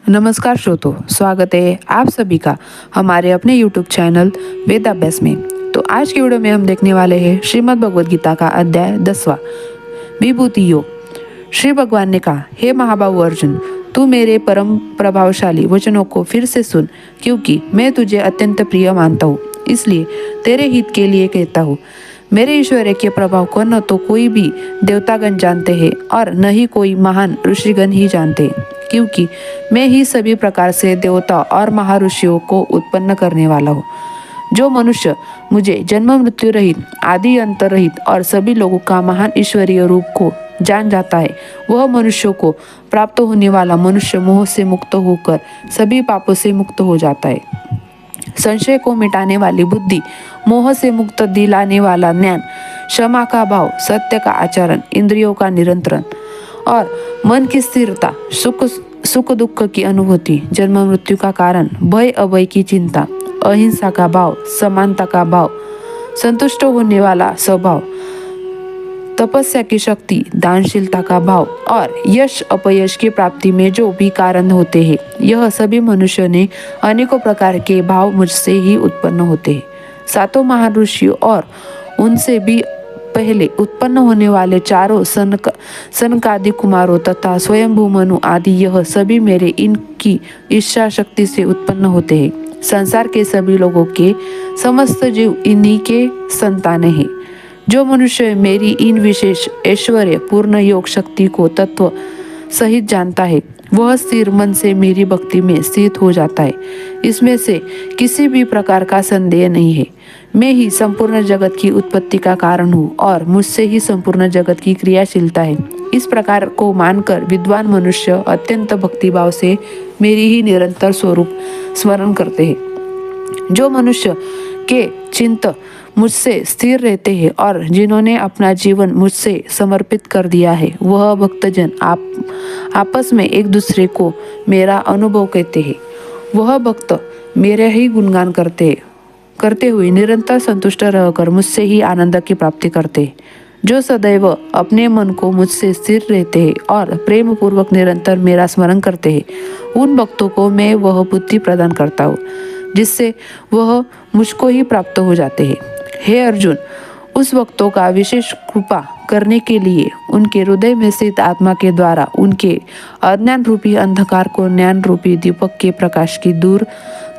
नमस्कार श्रोतो, स्वागत है आप सभी का हमारे अपने YouTube चैनल वेदाभ्यास में। तो आज की वीडियो में हम देखने वाले हैं श्रीमद् भगवद गीता का अध्याय 10वां, विभूति योग। श्री भगवान ने कहा, हे महाबाहु अर्जुन, तू मेरे परम प्रभावशाली वचनों को फिर से सुन, क्योंकि मैं तुझे अत्यंत प्रिय मानता हूँ। इसलिए तेरे हित के लिए कहता हूँ। मेरे ईश्वर्य के प्रभाव को न तो कोई भी देवतागण जानते हैं और न ही कोई महान ऋषिगण ही जानते हैं, क्योंकि मैं ही सभी प्रकार से देवता और महाऋषियों को उत्पन्न करने वाला हूँ। जो मनुष्य मुझे जन्म मृत्यु रहित, आदि अंत रहित और सभी लोगों का महान ईश्वरीय रूप को जान जाता है, वह मनुष्यों को प्राप्त होने वाला मनुष्य मोह से मुक्त होकर सभी पापों से मुक्त हो जाता है। संशय को मिटाने वाली बुद्धि, मोह से मुक्त दिलाने वाला ज्ञान, क्षमा का भाव, सत्य का आचरण, इंद्रियों का नियंत्रण और मन की स्थिरता, सुख दुख की अनुभूति, जन्म मृत्यु का कारण, भय अभय की चिंता, अहिंसा का भाव, समानता का भाव, संतुष्ट होने वाला स्वभाव, तपस्या की शक्ति, दानशीलता का भाव और यश अपयश की प्राप्ति में जो भी कारण होते हैं, यह सभी मनुष्यों ने अनेकों प्रकार के भाव मुझसे ही उत्पन्न होते हैं। सातों महाऋषियों और उनसे भी पहले उत्पन्न होने वाले चारों सनकादि कुमारों तथा स्वयंभू मनु आदि, यह सभी मेरे इनकी इच्छा शक्ति से उत्पन्न होते हैं। संसार के सभी लोगों के समस्त जीव इन्हीं के संतानें हैं। जो मनुष्य मेरी इन विशेष ऐश्वर्य पूर्ण योग शक्ति को तत्व सहित जानता है, वह स्थिर मन से मेरी भक्ति में स्थित हो जाता है। इसमें से किसी भी प्रकार का संदेह नहीं है। मैं ही संपूर्ण जगत की उत्पत्ति का कारण हूँ और मुझसे ही संपूर्ण जगत की क्रियाशीलता है। इस प्रकार को मानकर विद्वान मनुष्य अत्यंत भक्तिभाव से मेरी ही निरंतर स्वरूप स्मरण करते हैं। जो मनुष्य के चित्त मुझसे स्थिर रहते हैं और जिन्होंने अपना जीवन मुझसे समर्पित कर दिया है, वह भक्तजन आपस में एक दूसरे को मेरा अनुभव कहते हैं। वह भक्त मेरे ही गुणगान करते हुए निरंतर संतुष्ट रहकर मुझसे ही आनंद की प्राप्ति करते हैं। जो सदैव अपने मन को मुझसे स्थिर रहते हैं और प्रेम पूर्वक निरंतर मेरा स्मरण करते हैं, उन भक्तों को मैं वह बुद्धि प्रदान करता हूँ जिससे वह मुझको ही प्राप्त हो जाते हैं। हे अर्जुन, उस भक्तों का विशेष कृपा करने के लिए उनके हृदय में स्थित आत्मा के द्वारा उनके अज्ञान रूपी अंधकार को ज्ञान रूपी दीपक के प्रकाश की दूर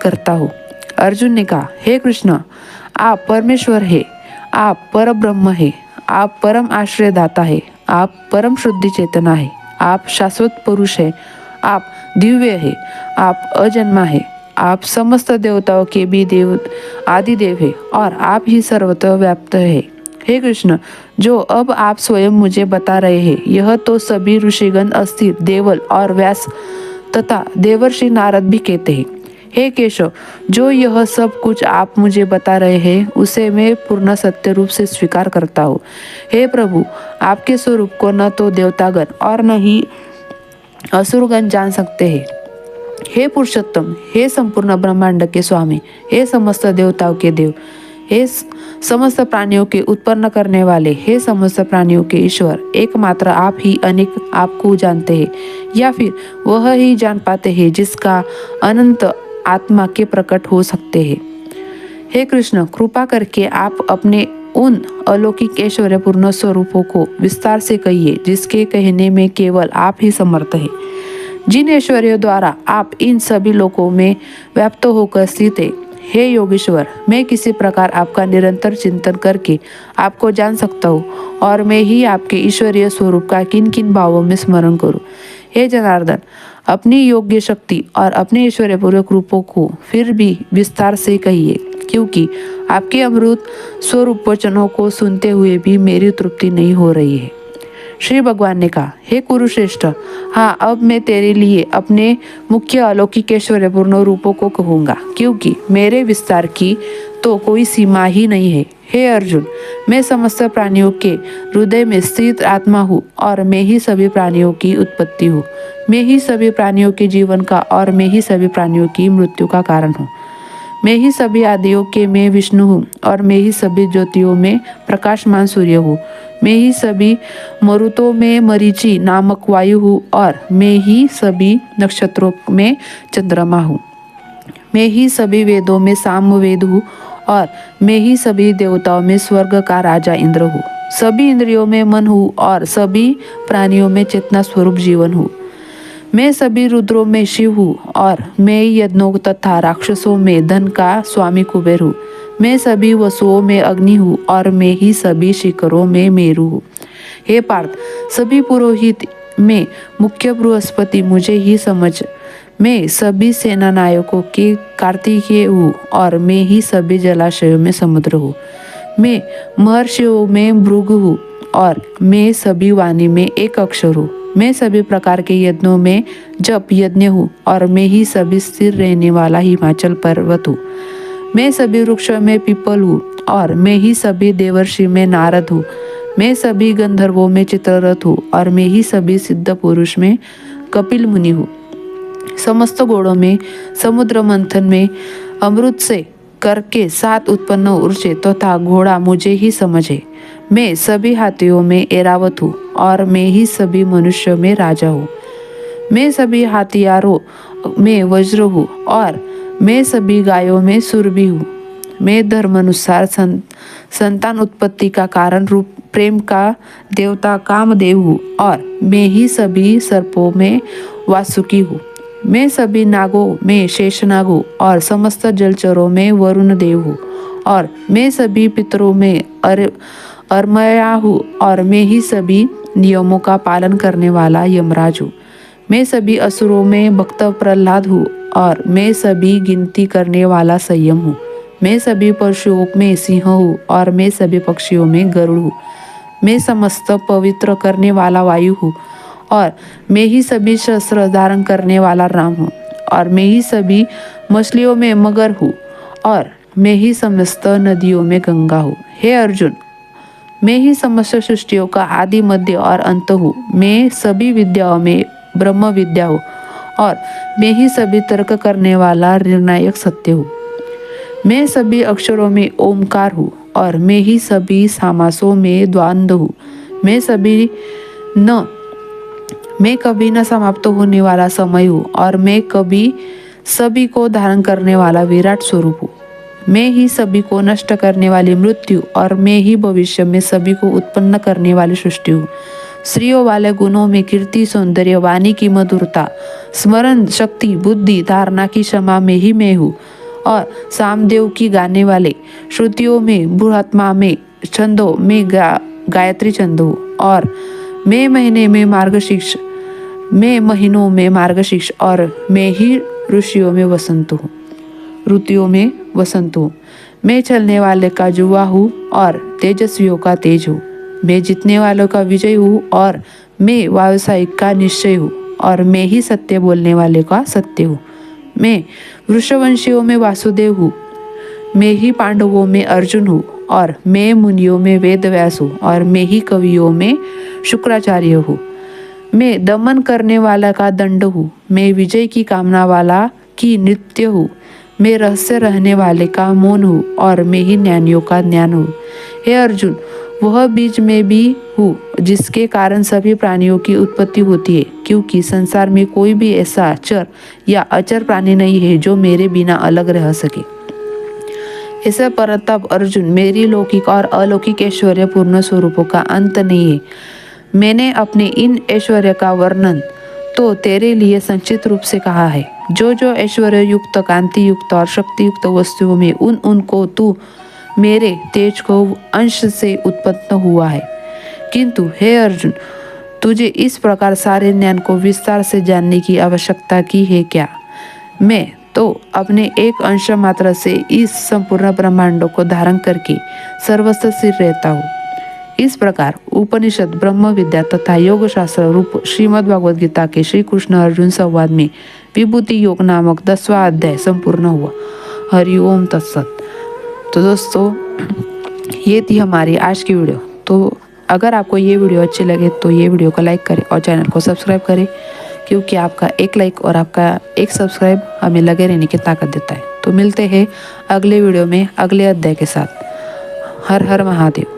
करता हूँ। अर्जुन ने कहा, हे कृष्ण, आप परमेश्वर है, आप पर ब्रह्म है, आप परम आश्रयदाता है, आप परम शुद्धि चेतना है, आप शाश्वत पुरुष है, आप दिव्य है, आप अजन्मा है, आप समस्त देवताओं के भी देव आदि देव है और आप ही सर्वत्र व्याप्त है। हे कृष्ण, जो अब आप स्वयं मुझे बता रहे हैं, यह तो सभी ऋषिगण, अस्थिर, देवल और व्यास तथा देवर्षि नारद भी कहते हैं। हे केशव, जो यह सब कुछ आप मुझे बता रहे हैं, उसे मैं पूर्ण सत्य रूप से स्वीकार करता हूँ। हे प्रभु, आपके स्वरूप को न तो देवतागण और न ही असुरगण जान सकते हैं। हे पुरुषोत्तम, हे संपूर्ण ब्रह्मांड के स्वामी, हे समस्त देवताओं के देव, हे समस्त प्राणियों के उत्पन्न करने वाले, हे समस्त प्राणियों के ईश्वर, एकमात्र आप ही अनेक आपको जानते हैं या फिर वह ही जान पाते हैं जिसका अनंत आत्मा के प्रकट हो सकते हैं। हे कृष्ण, कृपा करके आप अपने उन अलौकिक ऐश्वर्यपूर्ण स्वरूपों को विस्तार से कहिए जिसके कहने में केवल आप ही समर्थ हैं। जिन ऐश्वर्यों द्वारा आप इन सभी लोकों में व्याप्त होकर स्थित है, हे योगेश्वर, मैं किसी प्रकार आपका निरंतर चिंतन करके आपको जान सकता हूँ और मैं ही आपके ईश्वरीय स्वरूप का किन किन भावों में स्मरण करूँ। हे जनार्दन, अपनी योग्य शक्ति और अपने ऐश्वर्यपूर्वक रूपों को फिर भी विस्तार से कहिए, क्योंकि आपके अमृत स्वरूप वचनों को सुनते हुए भी मेरी तृप्ति नहीं हो रही है। श्री भगवान ने कहा, हे कुरुश्रेष्ठ, हाँ, अब मैं तेरे लिए अपने मुख्य अलौकिक ऐश्वर्यपूर्ण रूपों को कहूँगा, क्योंकि मेरे विस्तार की तो कोई सीमा ही नहीं है। हे अर्जुन, मैं समस्त प्राणियों के हृदय में स्थित आत्मा हूँ और मैं ही सभी प्राणियों की उत्पत्ति हूँ। मैं ही सभी प्राणियों के जीवन का और मैं ही सभी प्राणियों की मृत्यु का कारण हूँ। मैं ही सभी आदियों के मैं विष्णु हूँ और मैं ही सभी ज्योतियों में प्रकाशमान सूर्य हूँ। मैं ही सभी मरुतों में मरीचि नामक वायु हूँ और मैं ही सभी नक्षत्रों में चंद्रमा हूँ। मैं ही सभी वेदों में सामवेद हूँ और मैं ही सभी देवताओं में स्वर्ग का राजा इंद्र हूँ। सभी इंद्रियों में मन हूँ और सभी प्राणियों में चेतना स्वरूप जीवन हूँ। मैं सभी रुद्रों में शिव हूँ और मैं यज्ञों तथा राक्षसों में धन का स्वामी कुबेर हूँ। मैं सभी वसुओं में अग्नि हूँ और मैं ही सभी शिखरों में मेरु हूँ। हे पार्थ, सभी पुरोहित में मुख्य बृहस्पति मुझे ही समझ। मैं सभी सेना नायकों के कार्तिकेय हूँ और मैं ही सभी जलाशयों में समुद्र हूँ। मैं महर्षियों में भृगु हूँ और मैं सभी वाणी में एक अक्षर हूँ। मैं सभी प्रकार के यज्ञों में जप यज्ञ हूँ और मैं ही सभी स्थिर रहने वाला हिमाचल पर्वत हूँ। मैं सभी वृक्षों में पीपल हूँ और मैं ही सभी देवर्षि में नारद हूँ। मैं सभी गंधर्वों में चित्ररथ हूँ और मैं ही सभी सिद्ध पुरुष में कपिल मुनि हूँ। समस्त घोड़ों में समुद्र मंथन में अमृत से करके 7 उत्पन्न ऊर्जे तथा घोड़ा मुझे ही समझे। मैं सभी हाथियों में एरावत हूँ और मैं ही सभी मनुष्यों में राजा हूँ। मैं सभी हथियारों में वज्र हूँ और मैं सभी गायों में सुरभि हूँ। मैं धर्मानुसार संतान उत्पत्ति का कारण रूप प्रेम का देवता कामदेव हूँ और मैं ही सभी सर्पों में वासुकी हूँ। मैं सभी नागों में शेषनाग हूँ और समस्त जलचरों में वरुण देव हूँ और मैं सभी पितरों में अरमया हूँ और मैं ही सभी नियमों का पालन करने वाला यमराज हूँ। मैं सभी असुरों में भक्त प्रहलाद हूँ और मैं सभी गिनती करने वाला संयम हूँ। मैं सभी पशुओं में सिंह हूँ और मैं सभी पक्षियों में गरुड़ हूँ। मैं समस्त पवित्र करने वाला वायु हूँ और मैं ही सभी शस्त्र धारण करने वाला राम हूँ और मैं ही सभी मछलियों में मगर हूँ और मैं ही समस्त नदियों में गंगा हूँ। हे अर्जुन, मैं ही समस्त सृष्टियों का आदि मध्य और अंत हूँ। मैं सभी विद्याओं में ब्रह्म विद्या हूँ और मैं ही सभी तर्क करने वाला निर्णायक सत्य हूँ। मैं सभी अक्षरों में ओमकार हूँ और मैं ही सभी समासों में द्वंद्व हूँ। मैं कभी न समाप्त होने वाला समय हूँ और मैं कभी सभी को धारण करने वाला विराट स्वरूप हूँ। मैं ही सभी को नष्ट करने वाली मृत्यु और मैं ही भविष्य में सभी को उत्पन्न करने वाली सृष्टि हूँ। स्त्रियों वाले गुणों में कीर्ति, सौंदर्य, वाणी की मधुरता, स्मरण शक्ति, बुद्धि, धारणा की क्षमा में ही मैं हूँ और सामदेव की गाने वाले श्रुतियों में बृहत्मा में छंदों में गायत्री छंद हूँ और मैं महीनों में मार्गशीर्ष और मैं ही ऋषियों में वसंत हूँ। मैं चलने वाले का जुआ हूँ और तेजस्वियों का तेज हूँ। मैं जीतने वालों का विजय हूँ और मैं व्यावसायिक का निश्चय हूँ और मैं ही सत्य बोलने वाले का सत्य हूँ। मैं वृषवंशियों में वासुदेव हूँ। मैं ही पांडवों में अर्जुन हूँ और मैं मुनियों में वेदव्यास हूँ और मैं ही कवियों में शुक्राचार्य हूँ। मैं दमन करने वाला का दंड हूँ। मैं विजय की कामना वाला की नृत्य हूँ। मैं रहस्य रहने वाले का मौन हूँ और मैं ही ज्ञानियों का ज्ञान हूँ। हे अर्जुन, वह बीज में भी हूँ जिसके कारण सभी प्राणियों की उत्पत्ति होती है, क्योंकि संसार में कोई भी ऐसा चर या अचर प्राणी नहीं है जो मेरे बिना अलग रह सके। ऐसा परतप अर्जुन, मेरी लौकिक और अलौकिक ऐश्वर्य पूर्ण स्वरूपों का अंत नहीं है। मैंने अपने इन ऐश्वर्य का वर्णन तो तेरे लिए संक्षिप्त रूप से कहा है। जो जो ऐश्वर्य युक्त, कांति युक्त और शक्ति युक्त वस्तुओं में उनको तू मेरे तेज को अंश से उत्पन्न हुआ है। किंतु हे अर्जुन, तुझे इस प्रकार सारे ज्ञान को विस्तार से जानने की आवश्यकता की है क्या? मैं तो अपने एक अंश मात्र से इस संपूर्ण ब्रह्मांडों को धारण करके सर्वस्व स्थिर रहता हूँ। इस प्रकार उपनिषद, ब्रह्म विद्या तथा योग शास्त्र रूप श्रीमद् भगवद गीता के श्री कृष्ण अर्जुन संवाद में विभूति योग नामक 10वां अध्याय संपूर्ण हुआ। हरिओम तत्सत। तो दोस्तों, ये थी हमारी आज की वीडियो। तो अगर आपको ये वीडियो अच्छी लगे तो ये वीडियो को लाइक करें और चैनल को सब्सक्राइब करें, क्योंकि आपका एक लाइक और आपका एक सब्सक्राइब हमें लगे रहने की ताकत देता है। तो तो मिलते हैं अगले वीडियो में अगले अध्याय के साथ। हर हर महादेव।